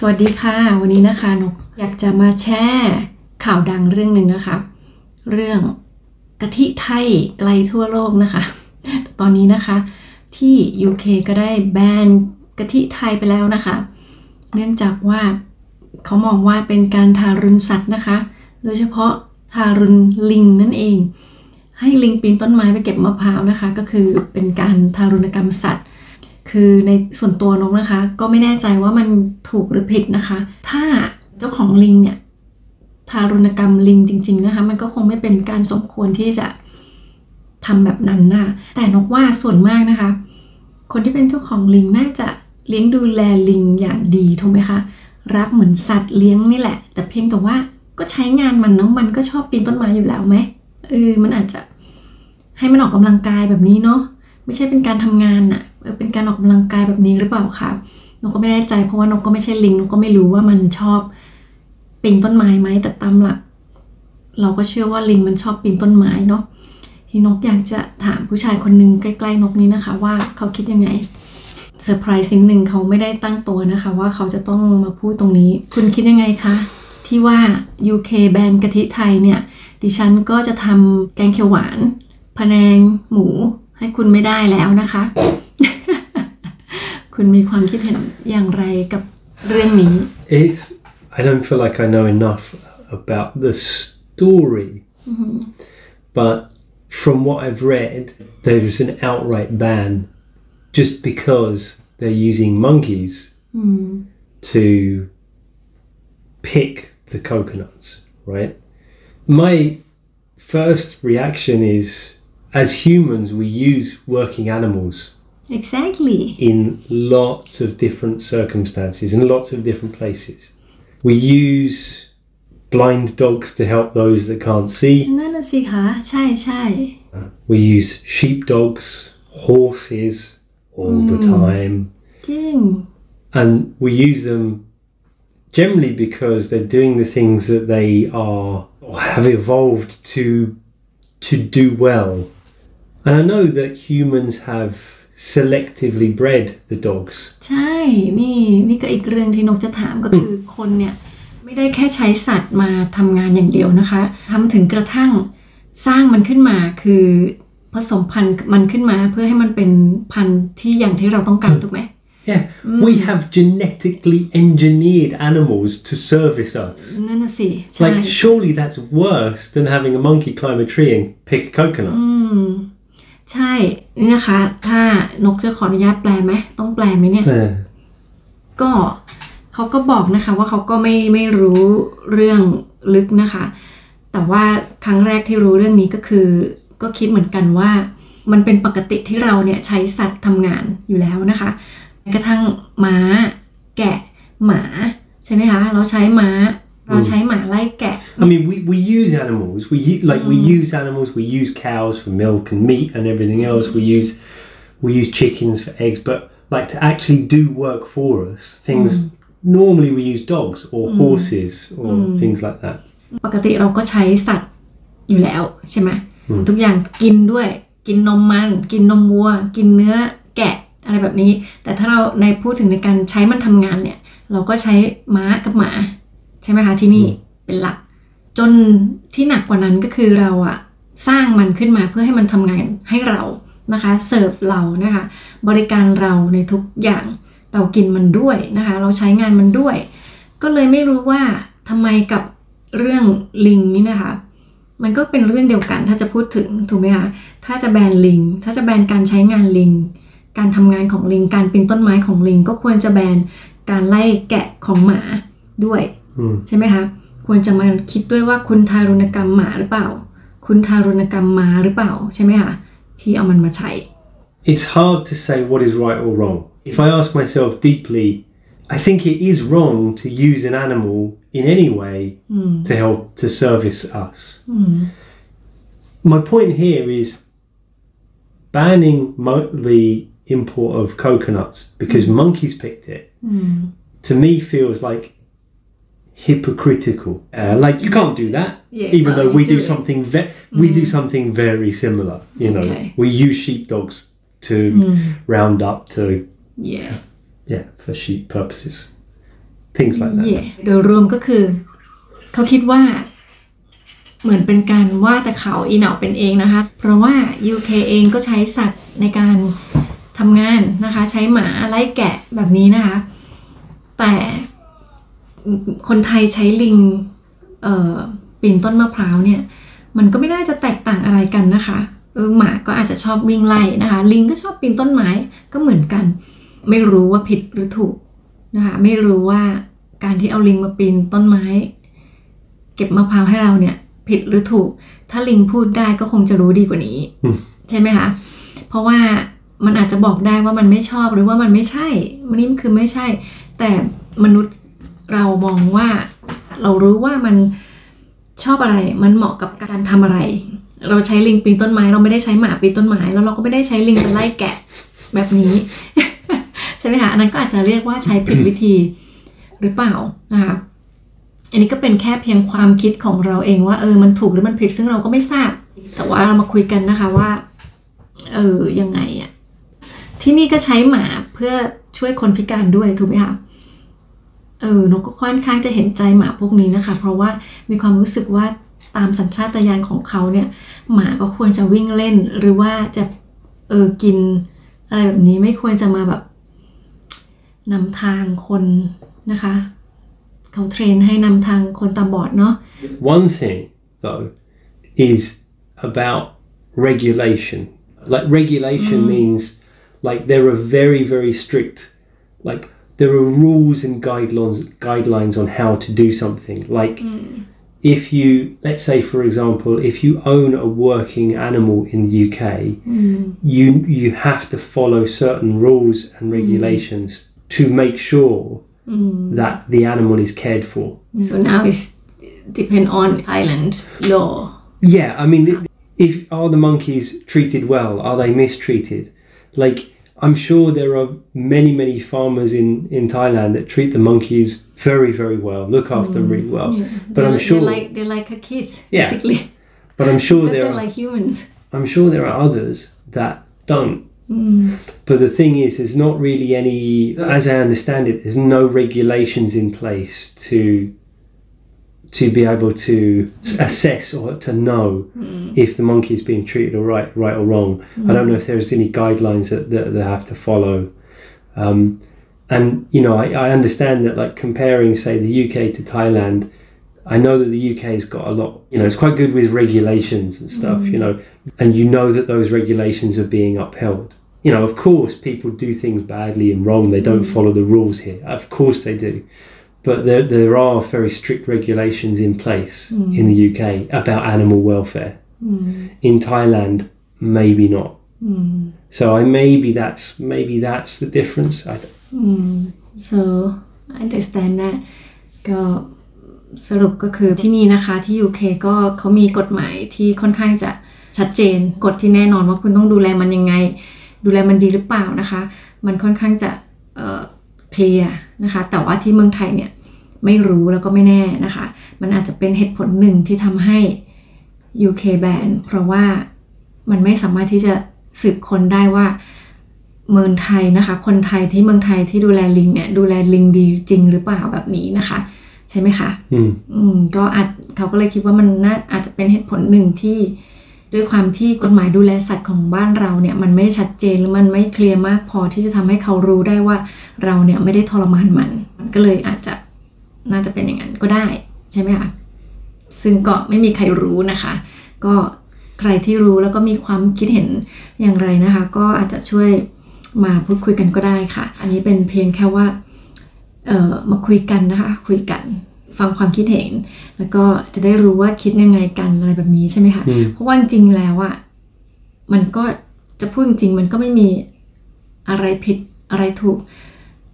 สวัสดีค่ะวันนี้นะคะนกอยากจะมาแชร์ข่าวดังเรื่องหนึ่งนะคะเรื่องกะทิไทยไกลทั่วโลกนะคะตอนนี้นะคะที่ UK ก็ได้แบนกะทิไทยไปแล้วนะคะเนื่องจากว่าเขามองว่าเป็นการทารุณสัตว์นะคะโดยเฉพาะทารุณลิงนั่นเองให้ลิงปีนต้นไม้ไปเก็บมะพร้าวนะคะก็คือเป็นการทารุณกรรมสัตว์คือในส่วนตัวนกนะคะก็ไม่แน่ใจว่ามันถูกหรือผิดนะคะถ้าเจ้าของลิงเนี่ยทารุณกรรมลิงจริงๆนะคะมันก็คงไม่เป็นการสมควรที่จะทำแบบนั้นนะแต่นกว่าส่วนมากนะคะคนที่เป็นเจ้าของลิงน่าจะเลี้ยงดูแลลิงอย่างดีถูกไหมคะรักเหมือนสัตว์เลี้ยงนี่แหละแต่เพียงแต่ว่าก็ใช้งานมันเนาะมันก็ชอบปีนต้นไม้อยู่แล้วไหมมันอาจจะให้มันออกกำลังกายแบบนี้เนาะไม่ใช่เป็นการทำงานน่ะเป็นการออกกำลังกายแบบนี้หรือเปล่าคะนกก็ไม่แน่ใจเพราะว่านกก็ไม่ใช่ลิงนกก็ไม่รู้ว่ามันชอบปีนต้นไม้ไหมแต่ตามหลักเราก็เชื่อว่าลิงมันชอบปีนต้นไม้เนาะที่นกอยากจะถามผู้ชายคนนึงใกล้ๆนกนี้นะคะว่าเขาคิดยังไงเซอร์ไพรส์นึงเขาไม่ได้ตั้งตัวนะคะว่าเขาจะต้องมาพูดตรงนี้คุณคิดยังไงคะที่ว่า UK แบนกะทิไทยเนี่ยดิฉันก็จะทำแกงเขียวหวานพะแนงหมูให้คุณไม่ได้แล้วนะคะ คุณมีความคิดเห็นอย่างไรกับเรื่องนี้ I don't feel like I know enough about the story but from what I've read there is an outright ban just because they're using monkeys to pick the coconuts, right? My first reaction is as humans we use working animals Exactly in lots of different circumstances in lots of different places. We use blind dogs to help those that can't see. นั่นน่ะสิคะใช่We use sheepdogs, horses all the time. จริง And we use them generally because they're doing the things that they are or have evolved to do well. And I know that humans have selectively bred the dogs. ใช่นี่ก็อีกเรื่องที่นกจะถามก็คือคนเนี่ยไม่ได้แค่ใช้สัตว์มาทำงานอย่างเดียวนะคะทำถึงกระทั่งสร้างมันขึ้นมาคือผสมพันธุ์มันขึ้นมาเพื่อให้มันเป็นพันธุ์ที่อย่างที่เราต้องการถูกไหมYeah, we have genetically engineered animals to service us. นั่นน่ะสิใช่ Like, surely that's worse than having a monkey climb a tree and pick a coconut. ใช่นี่นะคะถ้านกจะขออนุญาตแปลไหมต้องแปลไหมเนี่ย ก็เขาก็บอกนะคะว่าเขาก็ไม่รู้เรื่องลึกนะคะแต่ว่าครั้งแรกที่รู้เรื่องนี้ก็คือก็คิดเหมือนกันว่ามันเป็นปกติที่เราเนี่ยใช้สัตว์ทำงานอยู่แล้วนะคะกระทั่งม้าแกะหมาใช่ไหมคะเราใช้หมาไล่แกะ I mean, we use animals. We use animals. We use cows for milk and meat and everything else. We use chickens for eggs. But like to actually do work for us, things normally we use dogs or horses or things like that. ปกติเราก็ใช้สัตว์อยู่แล้วใช่ไหมทุกอย่างกินด้วยกินนมมันกินนมวัวกินเนื้อแกะอะไรแบบนี้แต่ถ้าเราในพูดถึงในการใช้มันทำงานเนี่ยเราก็ใช้ม้ากับหมาใช่ไหมคะที่นี่เป็นหลักจนที่หนักกว่านั้นก็คือเราอะสร้างมันขึ้นมาเพื่อให้มันทำงานให้เรานะคะเสิร์ฟเรานะคะบริการเราในทุกอย่างเรากินมันด้วยนะคะเราใช้งานมันด้วยก็เลยไม่รู้ว่าทำไมกับเรื่องลิงนี่นะคะมันก็เป็นเรื่องเดียวกันถ้าจะพูดถึงถูกไหมคะถ้าจะแบนลิงถ้าจะแบนการใช้งานลิงการทำงานของลิงการปีนต้นไม้ของลิงก็ควรจะแบนการไล่แกะของหมาด้วยใช่ไหมคะควรจะมาคิดด้วยว่าคุณทารุณกรรมหมาหรือเปล่าคุณทารุณกรรมม้าหรือเปล่าใช่ไหมคะที่เอามันมาใช้ It's hard to say what is right or wrong. If I ask myself deeply, I think it is wrong to use an animal in any way to help to service us. My point here is banning the import of coconuts because monkeys picked it to me feels like hypocritical. Like you can't do that, even though we do something do something very similar. You know, we use sheepdogs to round up to for sheep purposes. things like that. โดยรวมก็คือเขาคิดว่าเหมือนเป็นการว่าแต่เขาอีเหนาเป็นเองนะคะเพราะว่า UK เองก็ใช้สัตว์ในการทำงานนะคะใช้หมาไล่แกะแบบนี้นะคะแต่คนไทยใช้ลิงปีนต้นมะพร้าวเนี่ยมันก็ไม่น่าจะแตกต่างอะไรกันนะคะหมาก็อาจจะชอบวิ่งไล่นะคะลิงก็ชอบปีนต้นไม้ก็เหมือนกันไม่รู้ว่าผิดหรือถูกนะคะไม่รู้ว่าการที่เอาลิงมาปีนต้นไม้เก็บมะพร้าวให้เราเนี่ยผิดหรือถูกถ้าลิงพูดได้ก็คงจะรู้ดีกว่านี้ ใช่ไหมคะเพราะว่ามันอาจจะบอกได้ว่ามันไม่ชอบหรือว่ามันไม่ใช่มันนี่คือไม่ใช่แต่มนุษย์เรามองว่าเรารู้ว่ามันชอบอะไรมันเหมาะกับการทำอะไรเราใช้ลิงปีนต้นไม้เราไม่ได้ใช้หมาปีนต้นไม้แล้วเราก็ไม่ได้ใช้ลิงไปไล่แกะแบบนี้ ใช่ไหมคะอันนั้นก็อาจจะเรียกว่าใช้ผิดวิธีหรือเปล่านะคะอันนี้ก็เป็นแค่เพียงความคิดของเราเองว่ามันถูกหรือมันผิดซึ่งเราก็ไม่ทราบแต่ว่าเรามาคุยกันนะคะว่ายังไงอะที่นี่ก็ใช้หมาเพื่อช่วยคนพิการด้วยถูกไหมคะนกก็ค่อนข้างจะเห็นใจหมาพวกนี้นะคะเพราะว่ามีความรู้สึกว่าตามสัญชาตญาณของเขาเนี่ยหมาก็ควรจะวิ่งเล่นหรือว่าจะกินอะไรแบบนี้ไม่ควรจะมาแบบนำทางคนนะคะเขาเทรนให้นำทางคนตาบอดเนาะ One thing though is about regulation. Like regulation means like there are very, very strict, like there are rules and guidelines on how to do something. Like if you, let's say for example, if you own a working animal in the UK, you have to follow certain rules and regulations to make sure that the animal is cared for. So now it's depend on Thailand law. Yeah, I mean, if are the monkeys treated well? Are they mistreated? Like, I'm sure there are many farmers in Thailand that treat the monkeys very, very well, look after them really well. Yeah. But I'm sure they're like her kids, Yeah. basically. But I'm sure Because there they're are like humans. I'm sure there are others that don't. But the thing is, there's not really any, as I understand it, there's no regulations in place to be able to assess or to know if the monkey is being treated right or wrong. I don't know if there's any guidelines that they have to follow. And you know, I understand that, like comparing, say, the UK to Thailand, I know that the UK has got a lot, you know, it's quite good with regulations and stuff, you know, and you know that those regulations are being upheld. You know, of course, people do things badly and wrong. They don't follow the rules here. Of course they do. But there are very strict regulations in place in the UK about animal welfare. In Thailand, maybe not. So maybe that's the difference. So I understand that ก็สรุปก็คือที่นี่นะคะที่ UK ก็เขามีกฎหมายที่ค่อนข้างจะชัดเจนกฎที่แน่นอนว่าคุณต้องดูแลมันยังไงดูแลมันดีหรือเปล่านะคะมันค่อนข้างจะเคลียร์นะคะแต่ว่าที่เมืองไทยเนี่ยไม่รู้แล้วก็ไม่แน่นะคะมันอาจจะเป็นเหตุผลหนึ่งที่ทำให้ UK แบนเพราะว่ามันไม่สามารถที่จะสืบค้นได้ว่าเมืองไทยนะคะคนไทยที่เมืองไทยที่ดูแลลิงเนี่ยดูแลลิงดีจริงหรือเปล่าแบบนี้นะคะใช่ไหมคะก็เขาก็เลยคิดว่ามันอาจจะเป็นเหตุผลหนึ่งที่ด้วยความที่กฎหมายดูแลสัตว์ของบ้านเราเนี่ยมันไม่ชัดเจนหรือมันไม่เคลียร์มากพอที่จะทำให้เขารู้ได้ว่าเราเนี่ยไม่ได้ทรมานมันก็เลยอาจจะน่าจะเป็นอย่างนั้นก็ได้ใช่ไหมคะซึ่งก็ไม่มีใครรู้นะคะก็ใครที่รู้แล้วก็มีความคิดเห็นอย่างไรนะคะก็อาจจะช่วยมาพูดคุยกันก็ได้ค่ะอันนี้เป็นเพียงแค่ว่ามาคุยกันนะคะคุยกันฟังความคิดเห็นแล้วก็จะได้รู้ว่าคิดยังไงกันอะไรแบบนี้ใช่ไหมคะเพราะว่าจริงแล้วอ่ะมันก็จะพูดจริงมันก็ไม่มีอะไรผิดอะไรถูก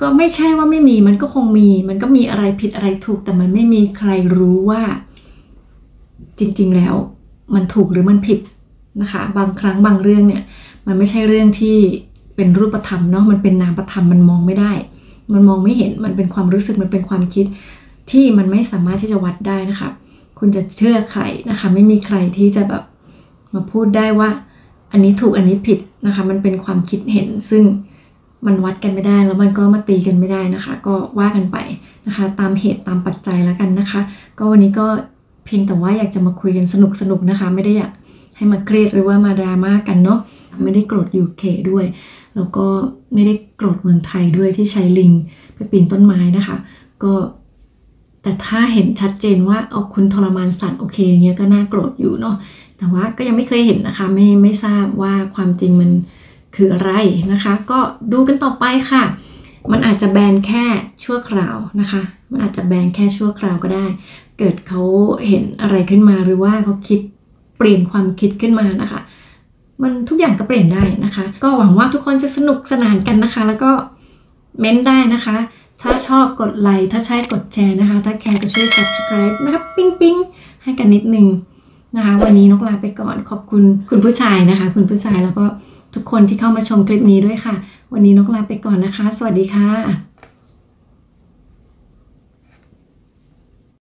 ก็ไม่ใช่ว่าไม่มีมันก็คงมีมันก็มีอะไรผิดอะไรถูกแต่มันไม่มีใครรู้ว่าจริงๆแล้วมันถูกหรือมันผิดนะคะบางครั้งบางเรื่องเนี่ยมันไม่ใช่เรื่องที่เป็นรูปธรรมเนาะมันเป็นนามธรรมมันมองไม่ได้มันมองไม่เห็นมันเป็นความรู้สึกมันเป็นความคิดที่มันไม่สามารถที่จะวัดได้นะคะคุณจะเชื่อใครนะคะไม่มีใครที่จะแบบมาพูดได้ว่าอันนี้ถูกอันนี้ผิดนะคะมันเป็นความคิดเห็นซึ่ง มันวัดกันไม่ได้แล้วมันก็มาตีกันไม่ได้นะคะก็ว่ากันไปนะคะตามเหตุตามปัจจัยแล้วกันนะคะก็วันนี้ก็เพียงแต่ว่าอยากจะมาคุยกันสนุกๆนะคะไม่ได้อยากให้มาเครียดหรือว่ามาดราม่ากันเนาะไม่ได้โกรธ UK ด้วยแล้วก็ไม่ได้โกรธเมืองไทยด้วยที่ใช้ลิงไปปีนต้นไม้นะคะก็แต่ถ้าเห็นชัดเจนว่าเอาคุณทรมานสัตว์โอเคเงี้ยก็น่าโกรธอยู่เนาะแต่ว่าก็ยังไม่เคยเห็นนะคะไม่ทราบว่าความจริงมันคืออะไรนะคะก็ดูกันต่อไปค่ะมันอาจจะแบนแค่ชั่วคราวนะคะมันอาจจะแบนแค่ชั่วคราวก็ได้เกิดเขาเห็นอะไรขึ้นมาหรือว่าเขาคิดเปลี่ยนความคิดขึ้นมานะคะมันทุกอย่างก็เปลี่ยนได้นะคะก็หวังว่าทุกคนจะสนุกสนานกันนะคะแล้วก็เม้นได้นะคะถ้าชอบกดไลค์ถ้าใช่กดแชร์นะคะถ้าแคร์ก็ช่วย subscribe นะคะปิ๊งให้กันนิดนึงนะคะวันนี้นกลาไปก่อนขอบคุณคุณผู้ชายนะคะคุณผู้ชายแล้วก็ทุกคนที่เข้ามาชมคลิปนี้ด้วยค่ะวันนี้นกลาไปก่อนนะคะสวัสดีค่ะ